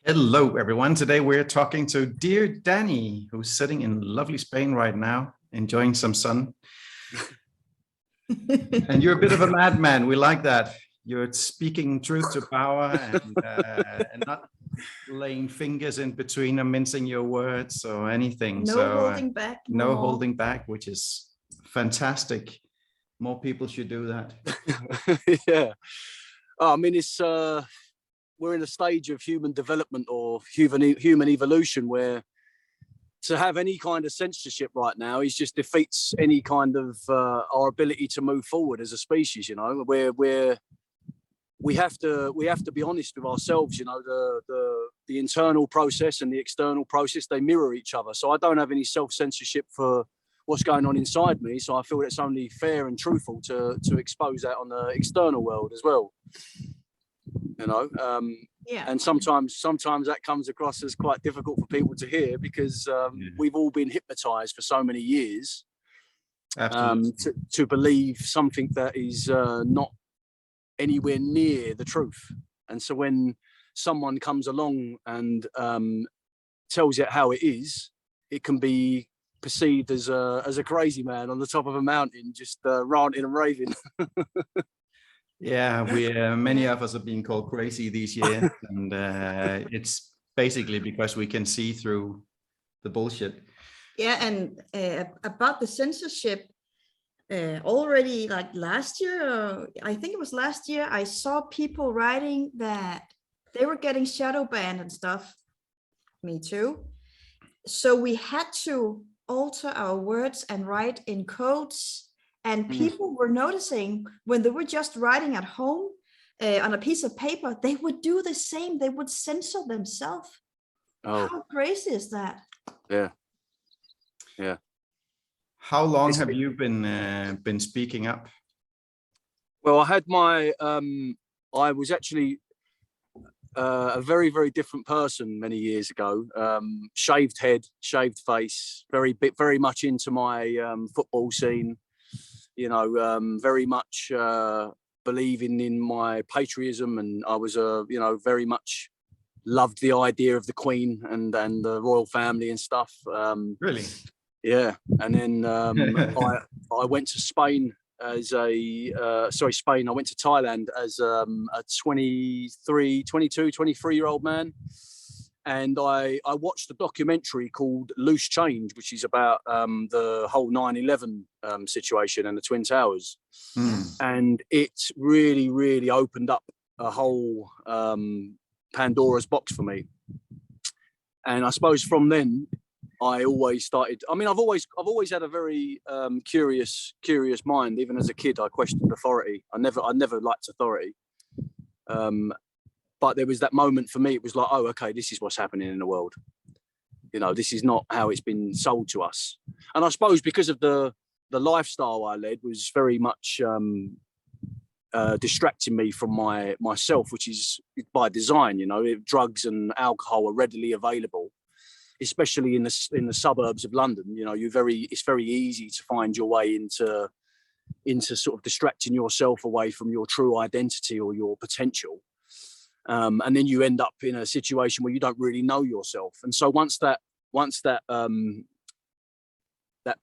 Hello, everyone. Today we're talking to dear Danny, who's sitting in lovely Spain right now, enjoying some sun. And you're a bit of a madman. We like that. You're speaking truth to power and not laying fingers in between or mincing your words or anything. No holding back. No holding back, which is fantastic. More people should do that. Yeah. I mean, we're in a stage of human development or human evolution where to have any kind of censorship right now is just defeats any kind of our ability to move forward as a species. You know, we have to be honest with ourselves. You know, the internal process and the external process, they mirror each other. So I don't have any self-censorship for what's going on inside me. So I feel it's only fair and truthful to expose that on the external world as well. You know, Yeah. And sometimes that comes across as quite difficult for people to hear because we've all been hypnotized for so many years to believe something that is not anywhere near the truth. And so when someone comes along and tells it how it is, it can be perceived as a crazy man on the top of a mountain, just ranting and raving. Yeah, many of us are being called crazy these years, and it's basically because we can see through the bullshit. Yeah, and about the censorship, already like last year, I think it was last year, I saw people writing that they were getting shadow banned and stuff. Me too. So we had to alter our words and write in codes. And people were noticing when they were just writing at home on a piece of paper, they would do the same. They would censor themselves. Oh. How crazy is that? Yeah. Yeah. How long have you been speaking up? Well, I had I was actually a very, very different person many years ago. Shaved head, shaved face, very much into my football scene. You know, very much believing in my patriotism, and I was very much loved the idea of the Queen and the royal family and stuff. Really? Yeah, and then I went to Spain as Spain. I went to Thailand as a 23-year-old man. And I watched a documentary called Loose Change, which is about the whole 9/11 situation and the Twin Towers. And it really, really opened up a whole Pandora's box for me. And I suppose from then, I always started. I mean, I've always had a very curious mind. Even as a kid, I questioned authority. I never liked authority. But there was that moment for me, it was like, oh, okay, this is what's happening in the world. You know, this is not how it's been sold to us. And I suppose because of the lifestyle I led was very much distracting me from myself, which is by design. You know, drugs and alcohol are readily available, especially in the suburbs of London. You know, it's very easy to find your way into sort of distracting yourself away from your true identity or your potential. And then you end up in a situation where you don't really know yourself. And so once that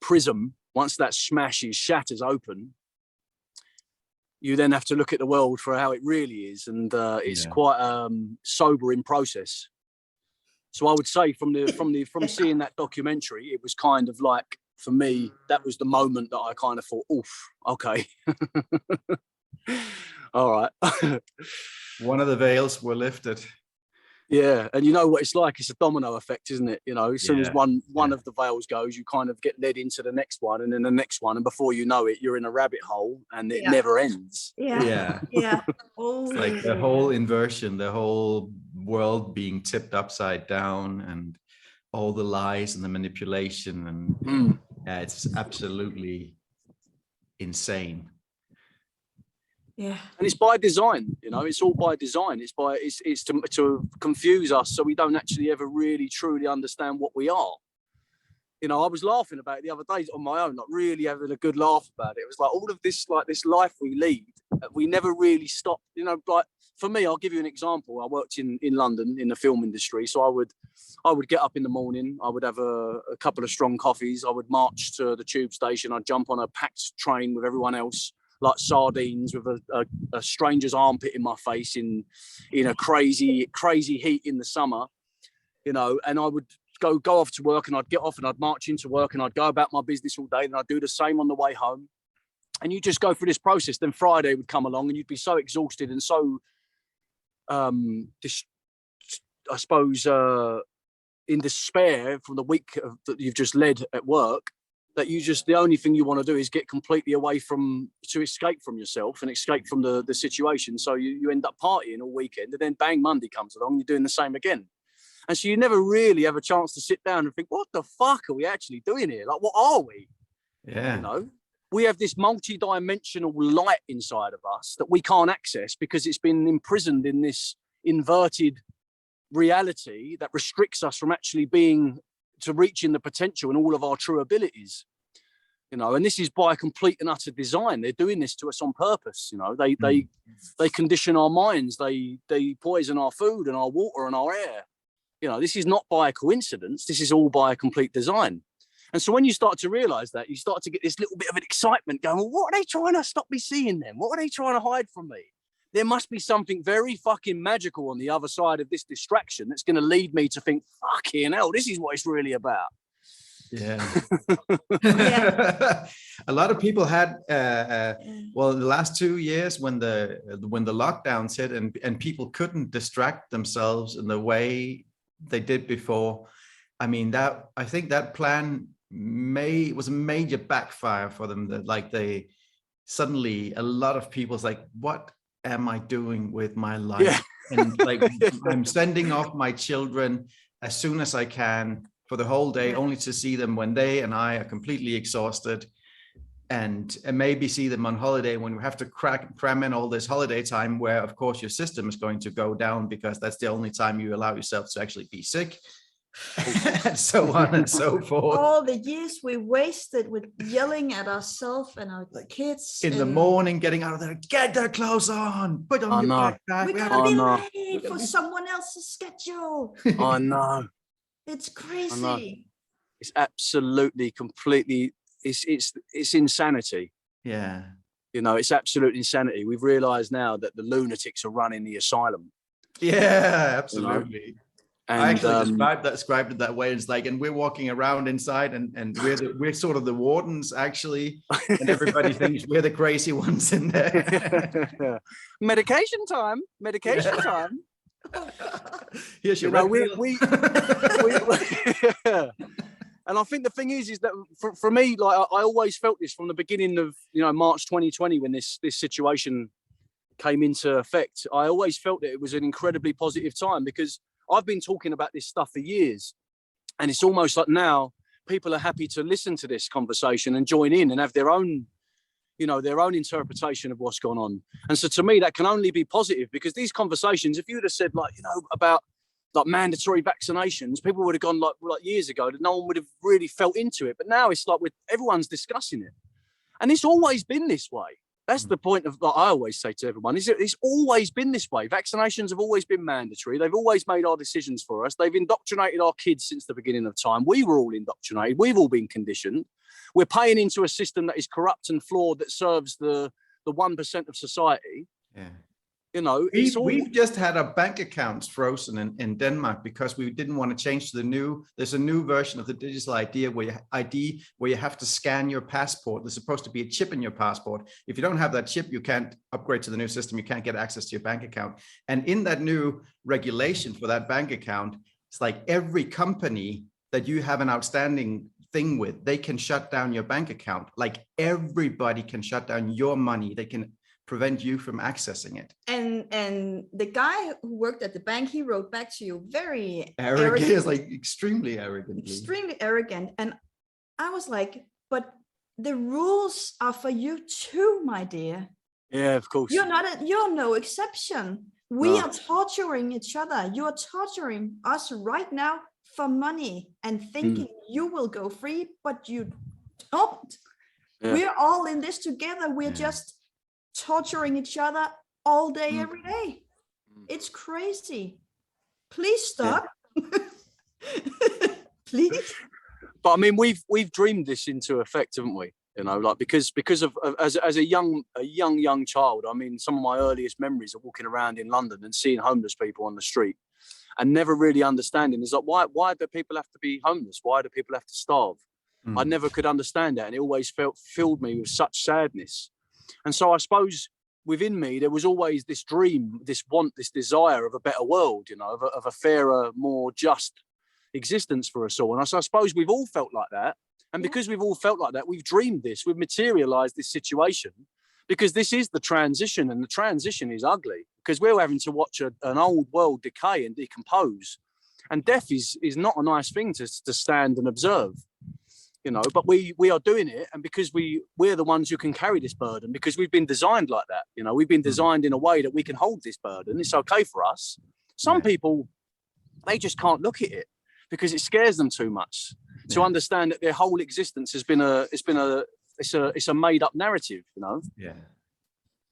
prism, once that shatters open, you then have to look at the world for how it really is. And it's quite a sobering process. So I would say from seeing that documentary, it was kind of like, for me, that was the moment that I kind of thought, oof, okay. All right. One of the veils were lifted. Yeah, and you know what it's like. It's a domino effect, isn't it? You know, as soon as one of the veils goes, you kind of get led into the next one, and then the next one, and before you know it, you're in a rabbit hole, and it never ends. Yeah. It's like the whole inversion, the whole world being tipped upside down, and all the lies and the manipulation, and it's absolutely insane. Yeah, and it's by design. You know, it's all by design. It's to confuse us so we don't actually ever really truly understand what we are. You know, I was laughing about it the other day on my own, not really having a good laugh about it. It was like all of this, like this life we lead, we never really stop. You know, like for me, I'll give you an example. I worked in London in the film industry. So I would get up in the morning. I would have a couple of strong coffees. I would march to the tube station. I'd jump on a packed train with everyone else, like sardines, with a stranger's armpit in my face in a crazy heat in the summer, you know, and I would go off to work, and I'd get off and I'd march into work, and I'd go about my business all day, and I'd do the same on the way home. And you just go through this process. Then Friday would come along, and you'd be so exhausted and so, I suppose, in despair from the week that you've just led at work, that the only thing you want to do is get completely away to escape from yourself and escape from the situation. So you end up partying all weekend, and then bang, Monday comes along, you're doing the same again. And so you never really have a chance to sit down and think, what the fuck are we actually doing here? Like, what are we? Yeah. You know, we have this multi-dimensional light inside of us that we can't access because it's been imprisoned in this inverted reality that restricts us from actually reaching the potential and all of our true abilities. You know, and this is by complete and utter design. They're doing this to us on purpose. You know, they condition our minds. They poison our food and our water and our air. You know, this is not by a coincidence. This is all by a complete design. And so when you start to realize that, you start to get this little bit of an excitement going, well, what are they trying to stop me seeing them? What are they trying to hide from me? There must be something very fucking magical on the other side of this distraction that's going to lead me to think, fucking hell, this is what it's really about. Yeah. A lot of people had, well, in the last 2 years when the lockdowns hit and people couldn't distract themselves in the way they did before. I mean, I think that plan was a major backfire for them. That like they suddenly, a lot of people's like, what am I doing with my life? Yeah. And like, I'm sending off my children as soon as I can for the whole day, only to see them when they and I are completely exhausted, and maybe see them on holiday when we have to cram in all this holiday time, where of course your system is going to go down because that's the only time you allow yourself to actually be sick. And so on and so forth. All the years we wasted with yelling at ourselves and our kids. In the morning, getting out of there, get their clothes on, put on your backpack. We're gonna be late for someone else's schedule. I know. It's crazy. It's absolutely, completely, it's insanity. Yeah. You know, it's absolute insanity. We've realized now that the lunatics are running the asylum. Yeah, absolutely. You know? And, I actually described it that way. It's like, and we're walking around inside, and we're sort of the wardens actually, and everybody thinks we're the crazy ones in there. Medication time. Here's your And I think the thing is that for me, like I always felt this from the beginning of, you know, March 2020, when this situation came into effect. I always felt that it was an incredibly positive time, because I've been talking about this stuff for years, and it's almost like now people are happy to listen to this conversation and join in and have their own, you know, their own interpretation of what's gone on. And so to me, that can only be positive, because these conversations, if you'd have said, like, you know, about like mandatory vaccinations, people would have gone like years ago, that no one would have really felt into it. But now it's like everyone's discussing it, and it's always been this way. That's the point of, like I always say to everyone, is it's always been this way. Vaccinations have always been mandatory. They've always made our decisions for us. They've indoctrinated our kids since the beginning of time. We were all indoctrinated. We've all been conditioned. We're paying into a system that is corrupt and flawed, that serves the 1% of society. Yeah. You know, we've just had our bank accounts frozen in Denmark because we didn't want to change to there's a new version of the digital ID where you have to scan your passport. There's supposed to be a chip in your passport. If you don't have that chip, you can't upgrade to the new system. You can't get access to your bank account. And in that new regulation for that bank account, it's like every company that you have an outstanding thing with, they can shut down your bank account. Like everybody can shut down your money. They can prevent you from accessing it. And the guy who worked at the bank, he wrote back to you very arrogant. It's like extremely arrogant. And I was like, but the rules are for you too, my dear. Yeah, of course. You're no exception. We are torturing each other. You are torturing us right now for money and thinking you will go free, but you don't. Yeah. We're all in this together. We're just torturing each other all day, every day. It's crazy. Please stop. Please. But I mean, we've dreamed this into effect, haven't we? You know, like because of as a young child. I mean, some of my earliest memories are walking around in London and seeing homeless people on the street, and never really understanding. It's like, why do people have to be homeless? Why do people have to starve? I never could understand that, and it always filled me with such sadness. And so I suppose within me there was always this dream, this want, this desire of a better world, you know, of a fairer, more just existence for us all. And I suppose we've all felt like that. And because we've all felt like that, we've dreamed this, we've materialized this situation, because this is the transition, and the transition is ugly because we're having to watch an old world decay and decompose. And death is not a nice thing to stand and observe. You know, but we are doing it, and because we're the ones who can carry this burden, because we've been designed like that. You know, we've been designed in a way that we can hold this burden. It's okay for us. Some people, they just can't look at it because it scares them too much to understand that their whole existence has been it's a made up narrative. You know. Yeah.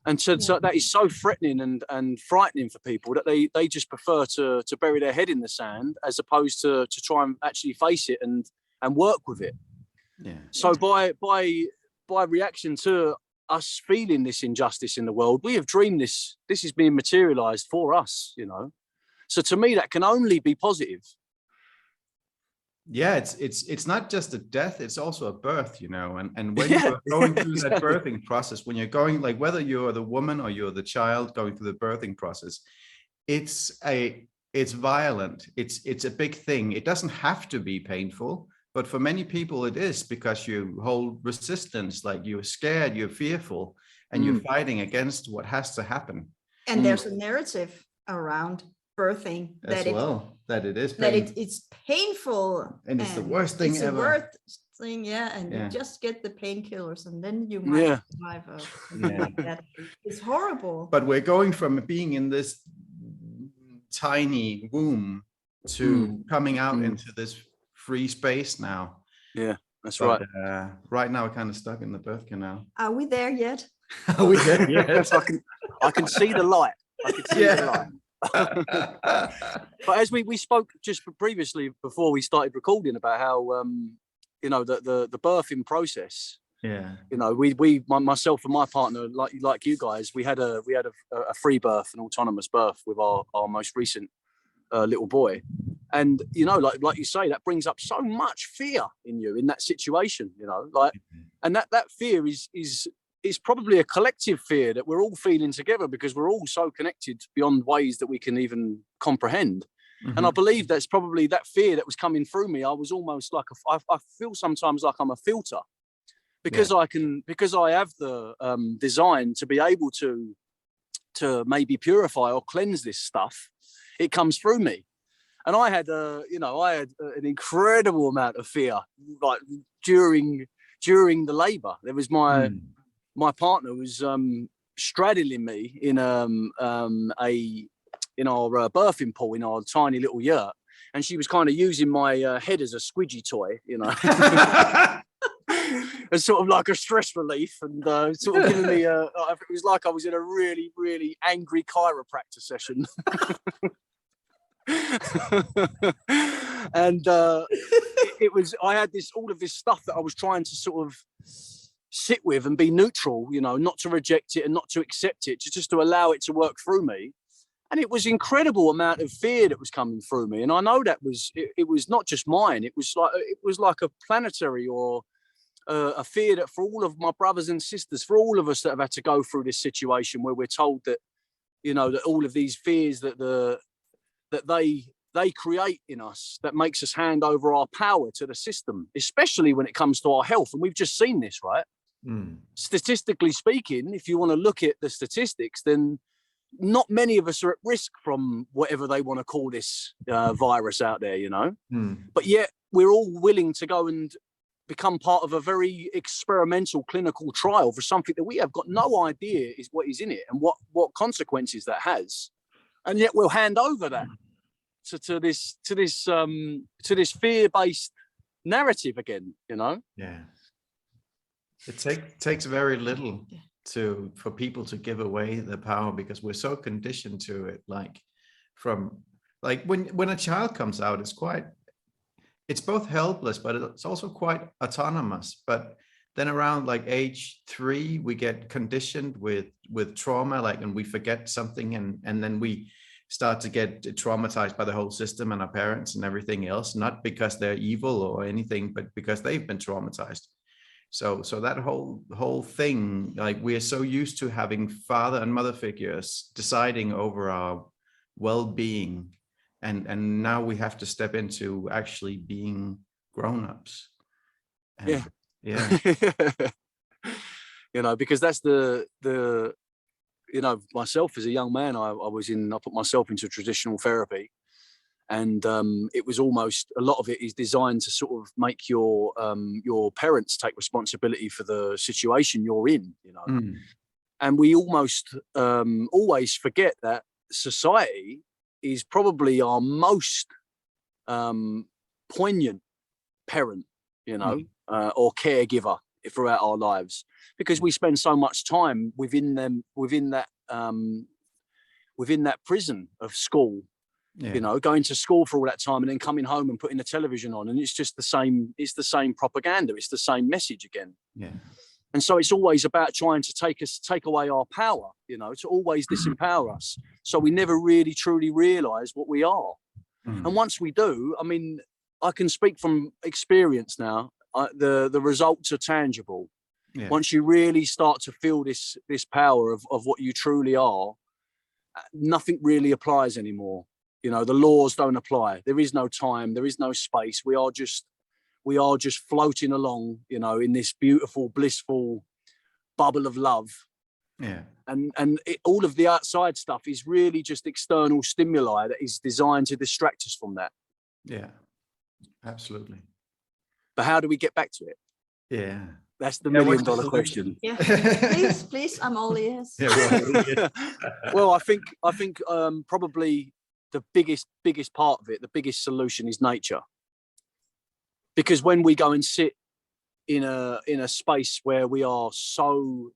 And so that is so threatening and frightening for people that they just prefer to bury their head in the sand as opposed to try and actually face it and work with it. Yeah. So by reaction to us feeling this injustice in the world, we have dreamed this is being materialized for us, you know. So to me, that can only be positive. Yeah, it's not just a death, it's also a birth, you know. And when you're going through that birthing process, when you're going, like, whether you're the woman or you're the child going through the birthing process, it's violent. It's a big thing. It doesn't have to be painful. But for many people, it is, because you hold resistance, like you're scared, you're fearful, and you're fighting against what has to happen. And there's a narrative around birthing that it is painful. That it's painful. And it's the worst thing ever. It's the worst thing, and you just get the painkillers, and then you might survive. That. It's horrible. But we're going from being in this tiny womb to coming out into this free space now. Yeah, that's right. Right now we're kind of stuck in the birth canal. Are we there yet? Are we there yet? I can see the light. I can see the light. But as we spoke just previously before we started recording about how you know, the birthing process. Yeah. You know, myself and my partner, like you guys, we had a free birth, an autonomous birth with our most recent little boy. And, you know, like you say, that brings up so much fear in you in that situation, you know, like, and that fear is probably a collective fear that we're all feeling together, because we're all so connected beyond ways that we can even comprehend. And I believe that's probably that fear that was coming through me. I was almost like I feel sometimes like I'm a filter, because because I have the design to be able to maybe purify or cleanse this stuff. It comes through me. And I had an incredible amount of fear, like during the labour. There was my partner was straddling me in our birthing pool in our tiny little yurt, and she was kind of using my head as a squidgy toy, you know, as sort of like a stress relief, and sort of giving me it was like I was in a really, really angry chiropractor session. And I had all of this stuff that I was trying to sort of sit with and be neutral, you know, not to reject it and not to accept it, just to allow it to work through me. And it was incredible amount of fear that was coming through me. And I know that it was not just mine. It was like a planetary or a fear that for all of my brothers and sisters, for all of us that have had to go through this situation where we're told that, you know, that all of these fears that they create in us, that makes us hand over our power to the system, especially when it comes to our health. And we've just seen this, right? Statistically speaking, if you want to look at the statistics, then not many of us are at risk from whatever they want to call this virus out there, you know. But yet we're all willing to go and become part of a very experimental clinical trial for something that we have got no idea is what is in it and what consequences that has. And yet we'll hand over that to this fear-based narrative again, you know. Yeah. It takes very little for people to give away the power, because we're so conditioned to it. Like when a child comes out, it's both helpless, but it's also quite autonomous. But then around like age 3, we get conditioned with trauma, and we forget something, and then we start to get traumatized by the whole system and our parents and everything else, not because they're evil or anything, but because they've been traumatized. So that whole thing, like, we are so used to having father and mother figures deciding over our well-being, and now we have to step into actually being grown-ups. Yeah. Because that's the myself as a young man, I put myself into traditional therapy, and it was almost, a lot of it is designed to sort of make your parents take responsibility for the situation you're in, and we almost always forget that society is probably our most poignant parent, or caregiver throughout our lives, because we spend so much time within that prison of school, going to school for all that time and then coming home and putting the television on, and it's just the same propaganda, it's the same message again. And so it's always about trying to take away our power, to always disempower us, so we never really truly realize what we are. And once we do, I mean, I can speak from experience now, the results are tangible. Once you really start to feel this power of what you truly are, nothing really applies anymore. The laws don't apply. There is no time, there is no space. We are just floating along, in this beautiful, blissful bubble of love. And all of the outside stuff is really just external stimuli that is designed to distract us from that. Absolutely. But how do we get back to it? That's the $1,000,000 question. Please, I'm all ears. Well, I think probably the biggest part of it, the biggest solution, is nature. Because when we go and sit in a space where we are so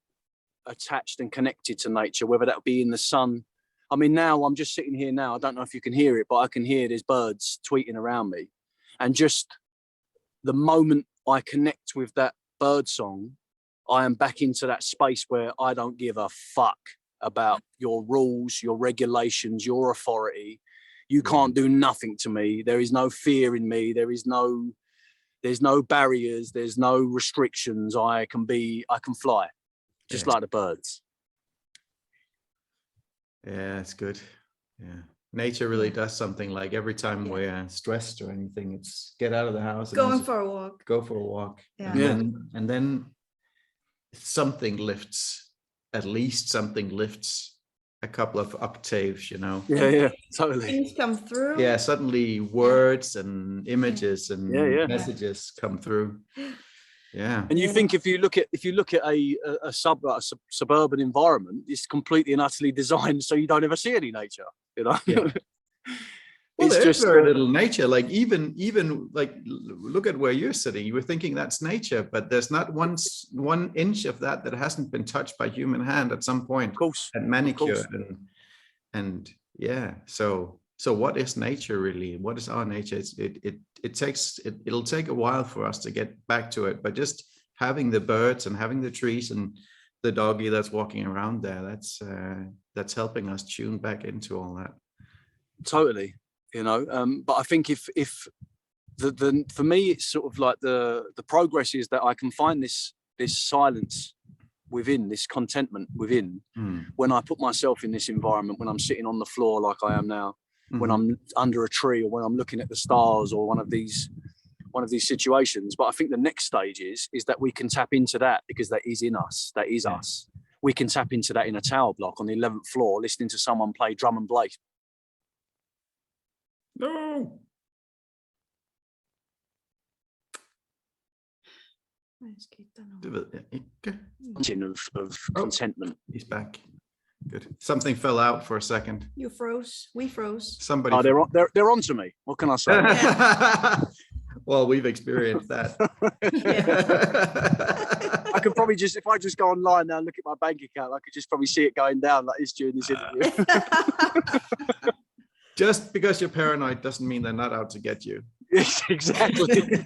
attached and connected to nature, whether that be in the sun. I mean, now I'm just sitting here now. I don't know if you can hear it, but I can hear there's birds tweeting around me. And just the moment I connect with that bird song, I am back into that space where I don't give a fuck about your rules, your regulations, your authority. You can't do nothing to me. There is no fear in me. There's no barriers. There's no restrictions. I can fly just like the birds. It's good. Nature really does something. Like every time we're stressed or anything, it's get out of the house, go for a walk. And then something lifts, at least something lifts a couple of octaves, Totally. Things come through. Suddenly words and images and messages come through. And you think if you look at a suburban environment, it's completely and utterly designed so you don't ever see any nature, Well, it's just very little nature. Like even like, look at where you're sitting. You were thinking that's nature, but there's not one inch of that hasn't been touched by human hand at some point. Of course. And manicured. And so what is nature really? What is our nature? It'll take a while for us to get back to it, but just having the birds and having the trees and the doggy that's walking around there, that's helping us tune back into all that. Totally. But I think if for me, it's sort of like the progress is that I can find this silence within, this contentment within, when I put myself in this environment, when I'm sitting on the floor like I am now, when I'm under a tree, or when I'm looking at the stars, or one of these situations. But I think the next stage is that we can tap into that, because that is in us. That is us. We can tap into that in a tower block on the 11th floor, listening to someone play drum and bass. No. Of contentment. He's back. Good. Something fell out for a second. You froze. We froze. Somebody. Oh, they're onto me. What can I say? Well, we've experienced that. I could probably just, if I just go online now and look at my bank account, I could just probably see it going down like this during this interview. Just because you're paranoid doesn't mean they're not out to get you. Yes, exactly.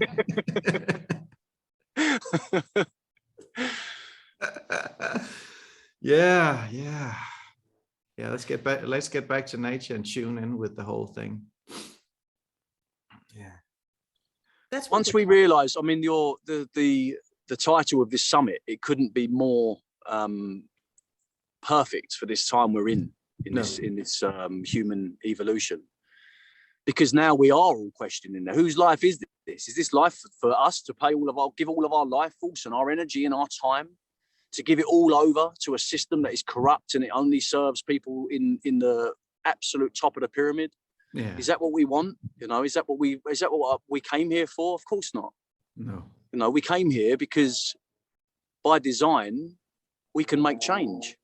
Yeah. Let's get back to nature and tune in with the whole thing. Yeah. That's Once we realise, I mean, the title of this summit, it couldn't be more perfect for this time we're in this human evolution, because now we are all questioning whose life is this? Is this life for us to give all of our life force and our energy and our time to give it all over to a system that is corrupt and it only serves people in the absolute top of the pyramid? Yeah. Is that what we want? Is that what we came here for? Of course not. No. We came here because by design we can make change.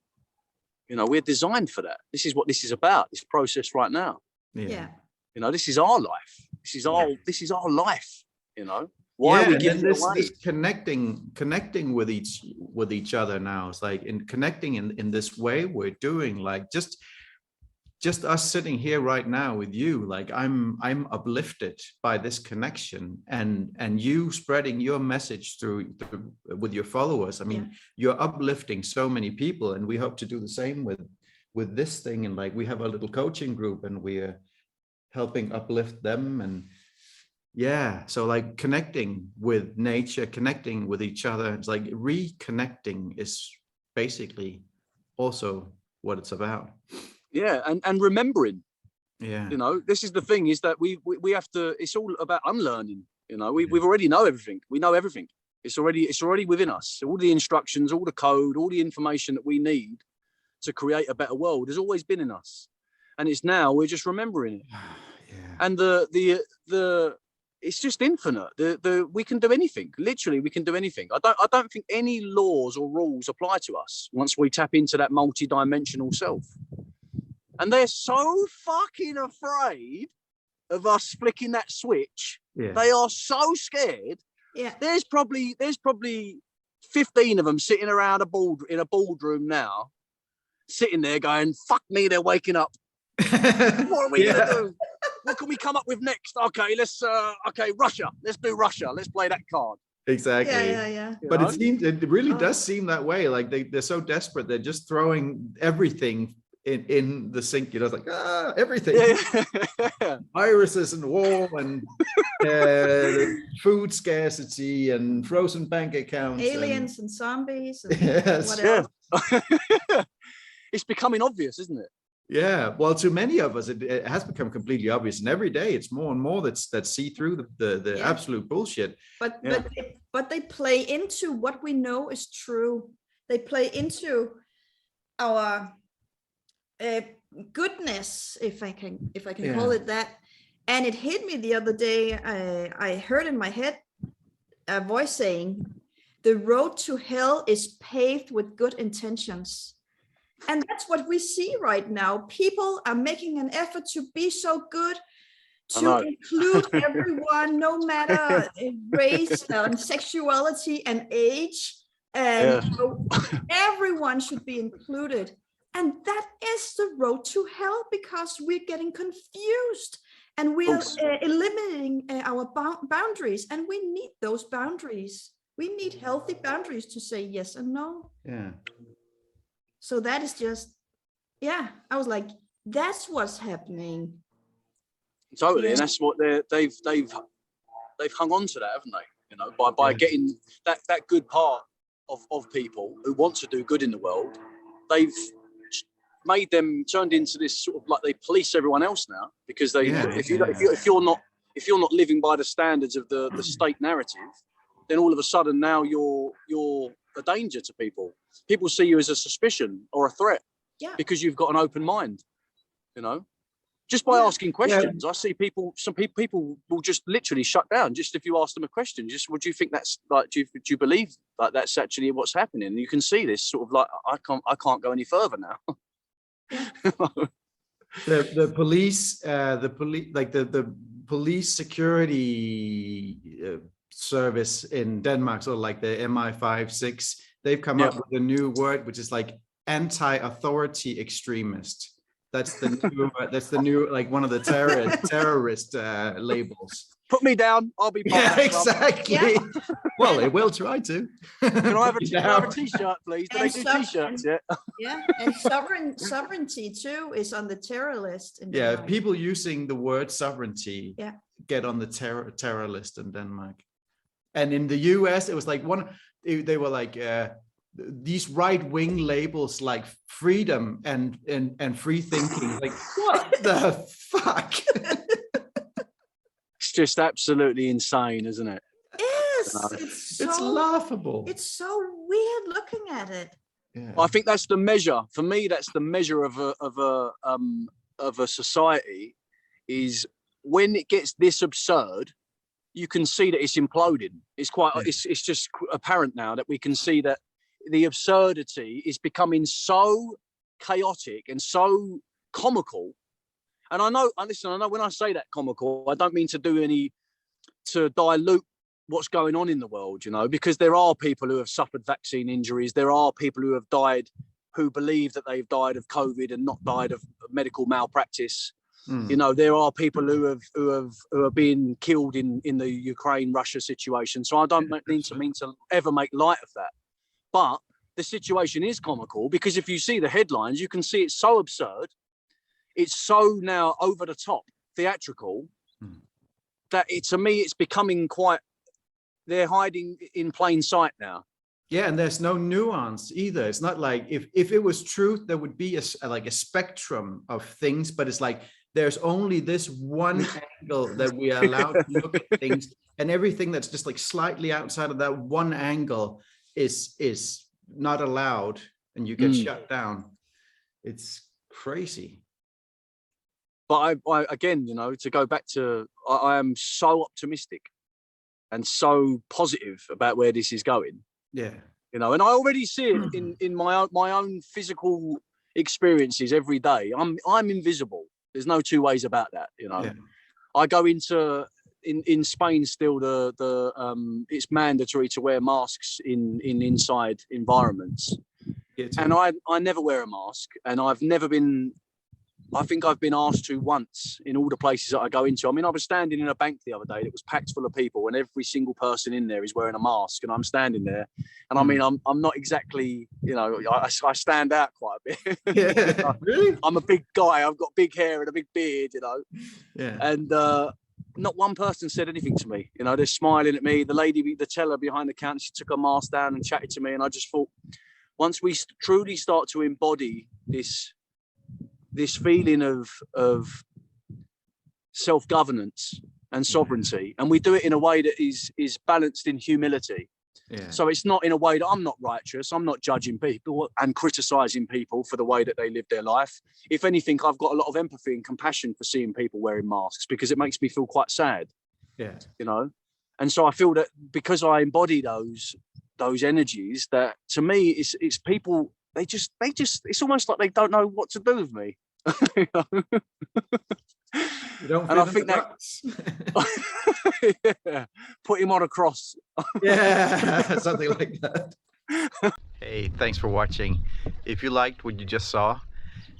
We're designed for that. This is what this is about, this process right now. Yeah. This is our life. This is our life. Why are we giving it away? This connecting with each other now. It's like in connecting in this way we're doing, like just us sitting here right now with you, like I'm uplifted by this connection, and you spreading your message through with your followers. I mean, you're uplifting so many people, and we hope to do the same with this thing. And like we have a little coaching group, and we're helping uplift them. And so like connecting with nature, connecting with each other, it's like reconnecting is basically also what it's about. Yeah, and remembering. Yeah. This is the thing, is that we have to, it's all about unlearning. We've already know everything. We know everything. It's already within us. All the instructions, all the code, all the information that we need to create a better world has always been in us. And it's now we're just remembering it. Yeah. And the it's just infinite. We can do anything. Literally, we can do anything. I don't think any laws or rules apply to us once we tap into that multi-dimensional self. And they're so fucking afraid of us flicking that switch. Yeah. They are so scared. Yeah. There's probably 15 of them sitting around in a boardroom now, sitting there going, "Fuck me, they're waking up. What are we gonna do? What can we come up with next? Okay, let's Russia. Let's do Russia. Let's play that card." Exactly. Yeah. But it really does seem that way. Like they're so desperate, they're just throwing everything in the sink. It's like everything. Yeah. Viruses and war and food scarcity and frozen bank accounts, Aliens and zombies and yes. what else? It's becoming obvious, isn't it? Yeah, well, to many of us, it has become completely obvious, and every day it's more and more that see through the absolute bullshit. But they play into what we know is true. They play into our goodness, if I can call it that. And it hit me the other day. I heard in my head a voice saying, "The road to hell is paved with good intentions." And that's what we see right now. People are making an effort to be so good, to include everyone, no matter race and sexuality and age. And everyone should be included. And that is the road to hell, because we're getting confused and we are eliminating our boundaries. And we need those boundaries. We need healthy boundaries to say yes and no. Yeah. So that is just, I was like, that's what's happening. Totally, and that's what they've hung on to that, haven't they? By getting that good part of people who want to do good in the world, they've made them turned into this sort of like they police everyone else now, because if you're not living by the standards of the state narrative, then all of a sudden now you're a danger to people. People see you as a suspicion or a threat because you've got an open mind, just by asking questions. I see some people will just literally shut down just if you ask them a question. Just, would you think that's like, do you believe like that's actually what's happening? And you can see this sort of like, I can't go any further now. the police security service in Denmark, so like the MI5-6, they've come up with a new word, which is like anti-authority extremist. That's the new like one of the terrorist labels. Put me down. I'll be part of that club. Exactly. Yeah. Well, it will try to. Can I have a t-shirt, please? Do they do t-shirts yet? Yeah, and sovereignty too is on the terror list in Yeah, Denmark. people using the word sovereignty Yeah. get on the terror list in Denmark. And in the US, it was like they were like these right-wing labels like freedom and free thinking. Like, what the fuck? It's just absolutely insane, isn't it? Yes, It's laughable. It's so weird looking at it. Yeah. I think that's the measure. For me, that's the measure of a society, is when it gets this absurd, you can see that it's imploding. It's just apparent now that we can see that the absurdity is becoming so chaotic and so comical. And I know when I say that comical, I don't mean to dilute what's going on in the world, you know, because there are people who have suffered vaccine injuries. There are people who have died, who believe that they've died of COVID and not died of medical malpractice. You know, there are people who are being killed in the Ukraine-Russia situation. So I don't mean to ever make light of that. But the situation is comical, because if you see the headlines, you can see it's so absurd. It's so now over the top, theatrical, that to me, it's becoming quite, they're hiding in plain sight now. Yeah, and there's no nuance either. It's not like if it was truth, there would be a spectrum of things, but it's like there's only this one angle that we are allowed to look at things, and everything that's just like slightly outside of that one angle is not allowed, and you get shut down. It's crazy. But I again, you know, to go back to, I am so optimistic and so positive about where this is going. Yeah, you know, and I already see it in my own physical experiences every day. I'm invisible. There's no two ways about that. You know, I go in Spain still. It's mandatory to wear masks in inside environments, and I never wear a mask, and I've never been. I think I've been asked to once in all the places that I go into. I mean, I was standing in a bank the other day that was packed full of people, and every single person in there is wearing a mask, and I'm standing there. And I mean, I'm not exactly, you know, I stand out quite a bit. Yeah, really? I'm a big guy. I've got big hair and a big beard, you know. Yeah. And not one person said anything to me. You know, they're smiling at me. The lady, the teller behind the counter, she took her mask down and chatted to me. And I just thought, once we truly start to embody this feeling of self-governance and sovereignty, and we do it in a way that is balanced in humility. Yeah. So it's not in a way that I'm not righteous, I'm not judging people and criticizing people for the way that they live their life. If anything, I've got a lot of empathy and compassion for seeing people wearing masks, because it makes me feel quite sad. Yeah, you know. And so I feel that because I embody those energies, that to me it's people, they just it's almost like they don't know what to do with me. You know? You don't, and I think that yeah, put him on a cross. Yeah, something like that. Hey, thanks for watching. If you liked what you just saw,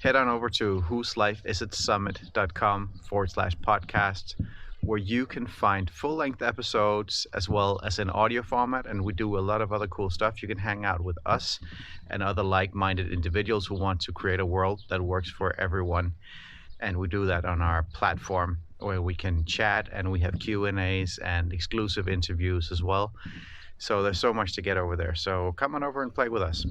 head on over to whoselifeisitsummit.com/podcast, where you can find full-length episodes as well as in audio format, and we do a lot of other cool stuff. You can hang out with us and other like-minded individuals who want to create a world that works for everyone, and we do that on our platform where we can chat, and we have Q&As and exclusive interviews as well. So there's so much to get over there, so come on over and play with us.